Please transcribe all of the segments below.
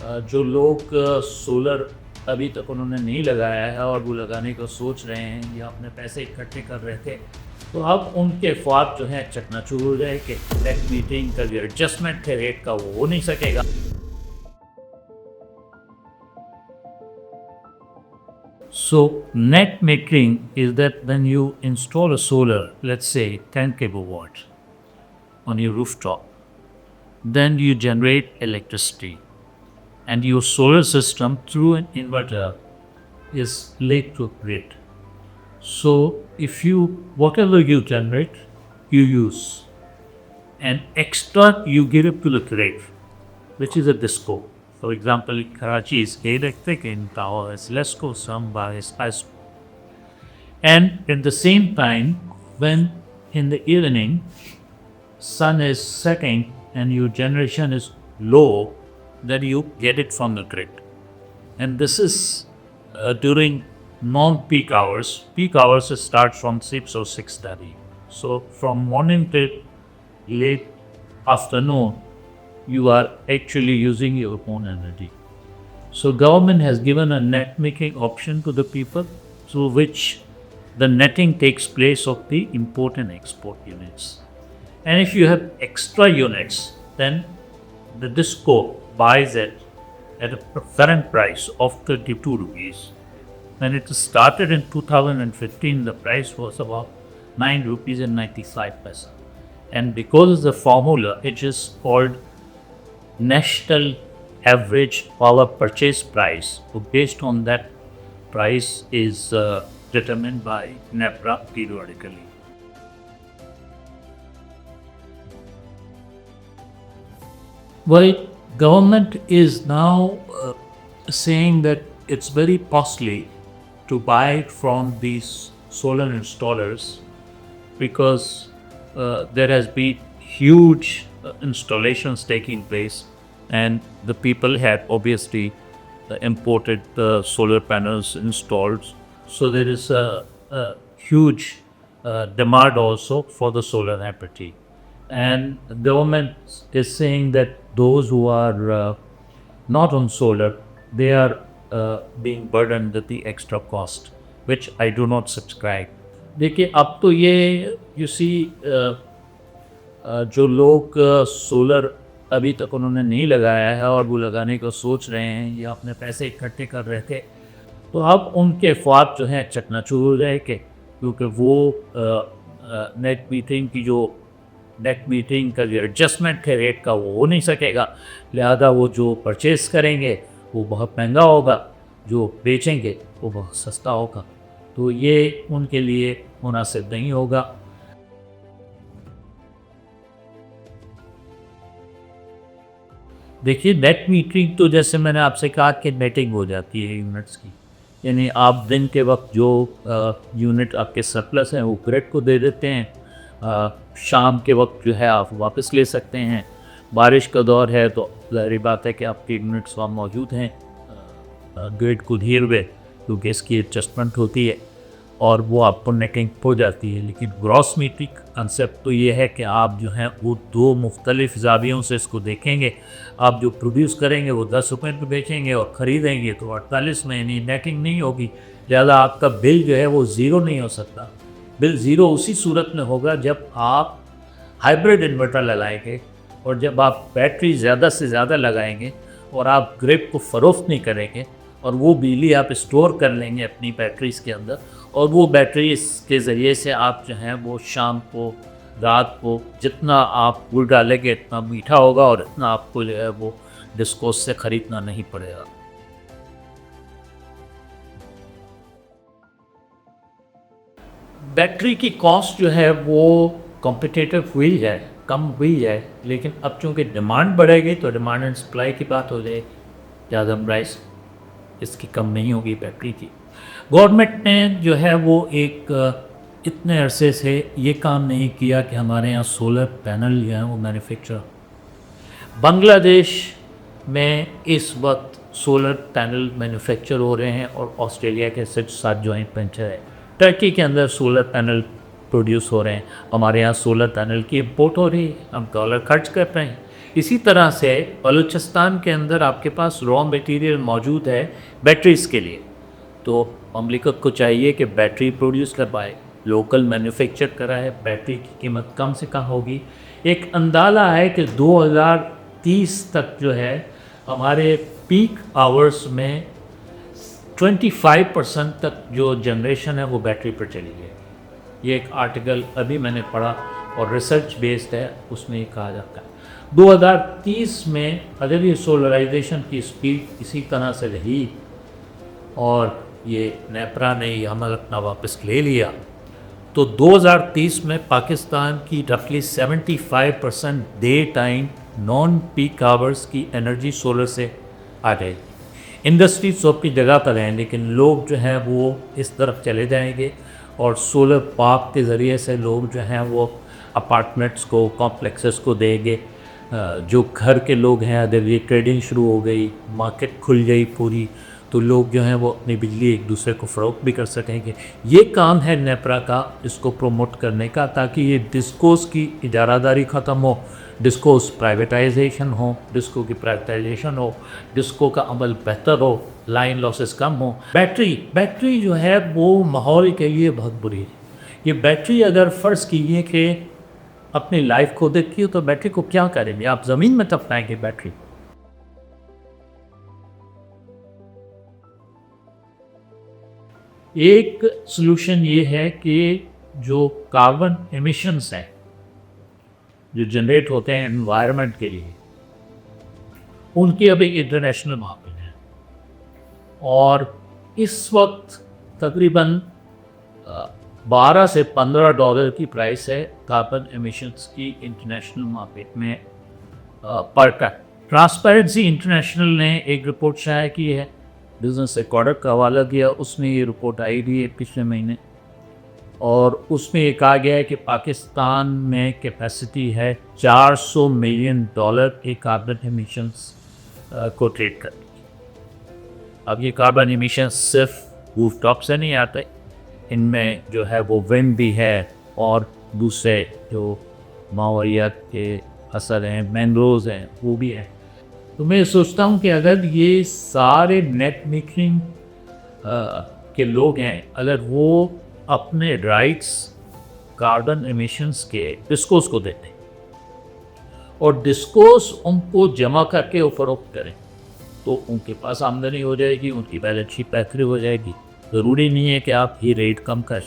जो लोग सोलर अभी तक उन्होंने नहीं लगाया है और वो लगाने को सोच रहे हैं या अपने पैसे इकट्ठे कर रहे थे, तो अब उनके ख्वाब जो हैं चकनाचूर हो जाए कि नेट मीटरिंग का जो एडजस्टमेंट है रेट का वो हो नहीं सकेगा। So net metering is that when you install a solar, let's say 10 kilowatt on your rooftop, then you generate electricity and your solar system through an inverter is linked to a grid. So if you, whatever you generate, you use, and extra you give it to the grid, which is a disco. For example, Karachi is electric, in Tower is Lesco, Samba is Ice. And at the same time, when in the evening sun is setting and your generation is low, then you get it from the grid. And this is during non-peak hours. Peak hours start from 6 or 6:30. So from morning till late afternoon, you are actually using your own energy. So government has given a net making option to the people through which the netting takes place of the import and export units. And if you have extra units, then the DISCO buys it at a current price of 32 rupees. When it started in 2015, the price was about 9 rupees and 95 paisa. And because of the formula, it is called National Average Power Purchase Price. So based on that, price is determined by NEPRA periodically. Well, government is now saying that it's very costly to buy from these solar installers because there has been huge installations taking place, and the people had obviously imported the solar panels installed. So there is a huge demand also for the solar energy. And the government is saying that those who are not on solar, they are being burdened with the extra cost, which I do not subscribe. देखिए अब तो ये you see जो लोग solar अभी तक उन्होंने नहीं लगाया है और वो लगाने को सोच रहे हैं या अपने पैसे इकट्ठे कर रहे थे, तो अब उनके ख्वाब जो हैं चकनाचूर हो जाएंगे, क्योंकि वो नेट मीटरिंग का जो एडजस्टमेंट है रेट का वो हो नहीं सकेगा। लिहाजा वो जो परचेस करेंगे वो बहुत महंगा होगा, जो बेचेंगे वो बहुत सस्ता होगा, तो ये उनके लिए मुनासिब नहीं होगा। देखिए नेट मीटरिंग तो जैसे मैंने आपसे कहा कि नेटिंग हो जाती है यूनिट्स की, यानी आप दिन के वक्त जो यूनिट आपके सरप्लस हैं वो ग्रिड को दे देते हैं, शाम के वक्त जो है आप वापस ले सकते हैं। बारिश का दौर है तो ज़ाहिर बात है कि आपके यूनिट्स वहाँ मौजूद हैं ग्रिड को घेर हुए, क्योंकि इसकी एडजस्टमेंट होती है और वो आपको नेटिंग हो जाती है। लेकिन ग्रॉस मीटरिंग कंसेप्ट तो ये है कि आप जो हैं वो दो मुख्तलिफ ज़ावियों से इसको देखेंगे। आप जो प्रोड्यूस करेंगे वो 10 रुपये में बेचेंगे और ख़रीदेंगे तो 48 में, यानी नेटिंग नहीं होगी। लिहाजा आपका बिल जो है वो ज़ीरो नहीं हो सकता। बिल ज़ीरो उसी सूरत में होगा जब आप हाइब्रिड इन्वर्टर लगाएंगे और जब आप बैटरी ज़्यादा से ज़्यादा लगाएंगे और आप ग्रिड को फ़रोख्त नहीं करेंगे और वो बिजली आप स्टोर कर लेंगे अपनी बैटरीज़ के अंदर, और वो बैटरीज़ के ज़रिए से आप जो हैं वो शाम को, रात को जितना आप गुड़ डालेंगे इतना मीठा होगा और इतना आपको जो है वो डिस्कोस से ख़रीदना नहीं पड़ेगा। बैटरी की कॉस्ट जो है वो कॉम्पिटिटिव हुई है, कम हुई है, लेकिन अब चूँकि डिमांड बढ़ेगी तो डिमांड एंड सप्लाई की बात हो जाएगी, ज़्यादा प्राइस इसकी कम नहीं होगी बैटरी की। गवर्नमेंट ने जो है वो एक इतने अरसे से ये काम नहीं किया कि हमारे यहाँ सोलर पैनल जो हैं वो मैन्युफैक्चर। बांग्लादेश में इस वक्त सोलर पैनल मैन्युफैक्चर हो रहे हैं और ऑस्ट्रेलिया के साथ जॉइंट वेंचर है। टर्की के अंदर सोलर पैनल प्रोड्यूस हो रहे हैं, हमारे यहाँ सोलर पैनल की इम्पोर्ट हो रही है, हम डॉलर खर्च कर रहे हैं। इसी तरह से बलूचिस्तान के अंदर आपके पास रॉ मटेरियल मौजूद है बैटरीज़ के लिए, तो ममलिकत को चाहिए कि बैटरी प्रोड्यूस करवाए, लोकल मैन्युफैक्चर कराए, बैटरी की कीमत कम से कम होगी। एक अंदाज़ा है कि 2030 तक जो है हमारे पीक आवर्स में 25% तक जो जनरेशन है वो बैटरी पर चली गई। ये एक आर्टिकल अभी मैंने पढ़ा और रिसर्च बेस्ड है, उसमें ये कहा जाता है 2030 में अगर ये सोलराइजेशन की स्पीड इसी तरह से रही और ये नेपरा ने ये अमल अपना वापस ले लिया तो 2030 में पाकिस्तान की रफली 75% day time non peak hours की एनर्जी सोलर से आ जाएगी। इंडस्ट्री सब की जगह पर हैं लेकिन लोग जो हैं वो इस तरफ चले जाएंगे और सोलर पार्क के ज़रिए से लोग जो हैं वो अपार्टमेंट्स को, कॉम्प्लेक्सेस को देंगे। जो घर के लोग हैं अगर ये ट्रेडिंग शुरू हो गई, मार्केट खुल गई पूरी, तो लोग जो हैं वो अपनी बिजली एक दूसरे को फ़रोख्त भी कर सकेंगे। ये काम है नेपरा का, इसको प्रमोट करने का, ताकि ये डिस्कोस की इजारादारी ख़त्म हो, डिस्कोस प्राइवेटाइजेशन हो, डिस्को की प्राइवेटाइजेशन हो, डिस्को का अमल बेहतर हो, लाइन लॉसेस कम हो। बैटरी जो है वो माहौल के लिए बहुत बुरी है। ये बैटरी अगर फ़र्ज़ कीजिए कि अपनी लाइफ को देखिए तो बैटरी को क्या करेंगे आप, ज़मीन में दफनाएंगे बैटरी। एक सलूशन ये है कि जो कार्बन एमिशंस हैं जो जनरेट होते हैं एनवायरनमेंट के लिए, उनकी अभी इंटरनेशनल मार्केट है और इस वक्त तकरीबन 12 से $15 की प्राइस है कार्बन एमिशंस की इंटरनेशनल मार्केट में पर टन। ट्रांसपेरेंसी इंटरनेशनल ने एक रिपोर्ट शाया की है, बिजनेस रिकॉर्डर का हवाला दिया, उसमें ये रिपोर्ट आई थी पिछले महीने और उसमें ये कहा गया है कि पाकिस्तान में कैपेसिटी है $400 मिलियन के कार्बन एमिशंस को ट्रेड करने की। अब ये कार्बन एमिशंस सिर्फ रूफटॉप से नहीं आते, इनमें जो है वो विंड भी है और दूसरे जो माहौलियात के असर हैं, मैंग्रोव्स हैं, वो भी है। तो मैं सोचता हूँ कि अगर ये सारे नेट मीटरिंग के लोग हैं, अगर वो अपने राइट्स कार्बन एमिशंस के डिस्कोस को देते और डिस्कोस उनको जमा करके वो फरोख्त करें तो उनके पास आमदनी हो जाएगी, उनकी बैलेंस शीट बेहतर हो जाएगी। ज़रूरी नहीं है कि आप ही रेट कम कर,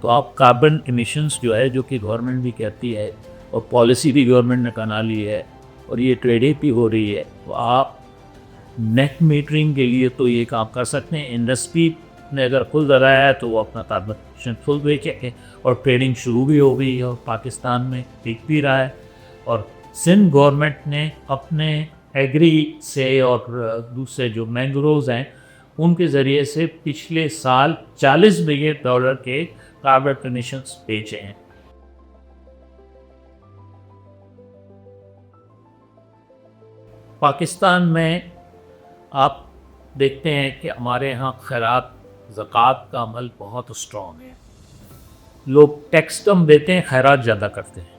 तो आप कार्बन एमिशंस जो है, जो कि गवर्नमेंट भी कहती है और पॉलिसी भी गवर्नमेंट ने बना ली है और ये ट्रेडिंग भी हो रही है, तो आप नेट मीटरिंग के लिए तो ये काम कर सकते हैं। इंडस्ट्री ने अगर खुद लगाया है तो वो अपना कार्बन एमिशन खुद बेचेंगे और ट्रेडिंग शुरू भी हो गई है और पाकिस्तान में बिक भी रहा है। और सिंध गवर्नमेंट ने अपने एग्री से और दूसरे जो मैंग्रोव्स हैं उनके ज़रिए से पिछले साल $40 मिलियन के कार्बन एमिशंस बेचे हैं। पाकिस्तान में आप देखते हैं कि हमारे यहाँ खैरात ज़कात का अमल बहुत स्ट्रॉन्ग है, लोग टैक्स कम देते हैं, खैरात ज़्यादा करते हैं।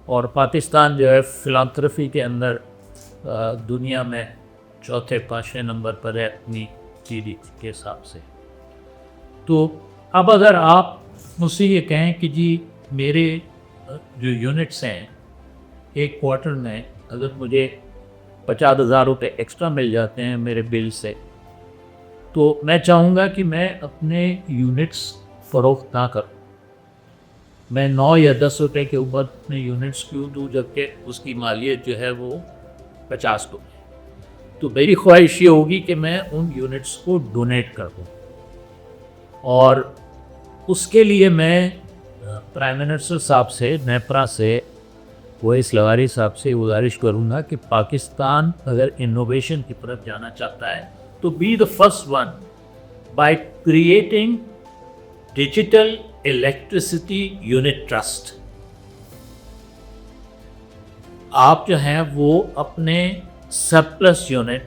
और पाकिस्तान जो है फिलांथ्रफी के अंदर दुनिया में चौथे पाँचवें नंबर पर है अपनी GDP के हिसाब से। तो अब अगर आप मुझसे ये कहें कि जी मेरे जो यूनिट्स हैं एक क्वार्टर में अगर मुझे 50,000 रुपये एक्स्ट्रा मिल जाते हैं मेरे बिल से, तो मैं चाहूँगा कि मैं अपने यूनिट्स फ़रोख्त ना करूँ, मैं 9 या 10 रुपये के ऊपर अपने यूनिट्स क्यों दूँ जबकि उसकी मालियत जो है वो 50 को। तो मेरी ख्वाहिश ये होगी कि मैं उन यूनिट्स को डोनेट कर दूँ और उसके लिए मैं प्राइम मिनिस्टर साहब से, नेपरा से, वहीस लवारी साहब से गुजारिश करूँगा कि पाकिस्तान अगर इनोवेशन की तरफ जाना चाहता है तो be the first one by creating digital electricity unit trust. आप जो हैं वो अपने सरप्लस यूनिट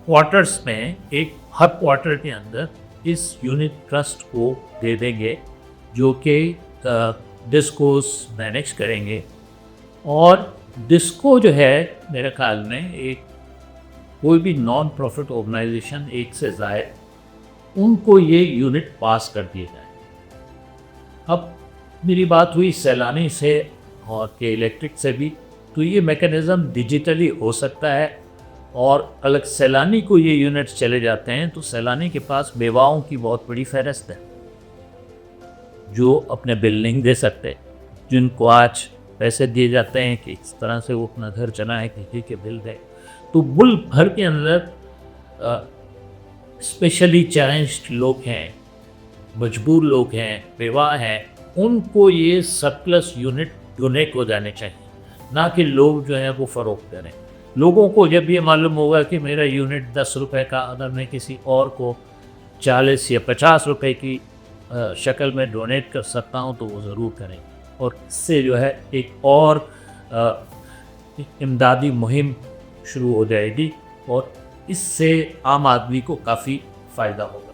क्वार्टर्स में एक हर क्वार्टर के अंदर इस यूनिट ट्रस्ट को दे देंगे जो कि डिस्कोस मैनेज करेंगे और डिस्को जो है मेरे ख्याल में एक कोई भी नॉन प्रॉफिट ऑर्गेनाइजेशन एक से ज़ायद उनको ये यूनिट पास कर दिए जाए। अब मेरी बात हुई सैलानी से और के इलेक्ट्रिक से भी, तो ये मैकेनिज़्म डिजिटली हो सकता है और अलग सैलानी को ये यूनिट्स चले जाते हैं तो सैलानी के पास बेवाओं की बहुत बड़ी फहरिस्त है जो अपने बिल नहीं दे सकते, जिनको आज पैसे दिए जाते हैं कि इस तरह से वो अपना घर चलाएं, किसी के बिल दें। तो मुल्क भर के अंदर स्पेशली चैलेंज्ड लोग हैं, मजबूर लोग हैं, बेवाह हैं, उनको ये सरप्लस यूनिट डोनेट हो जाने चाहिए, ना कि लोग जो है वो फ़रोख्त करें। लोगों को जब ये मालूम होगा कि मेरा यूनिट 10 रुपए का अगर मैं किसी और को 40 या 50 रुपए की शक्ल में डोनेट कर सकता हूँ तो वो ज़रूर करें, और इससे जो है एक और इमदादी मुहिम शुरू हो जाएगी और इससे आम आदमी को काफ़ी फ़ायदा होगा।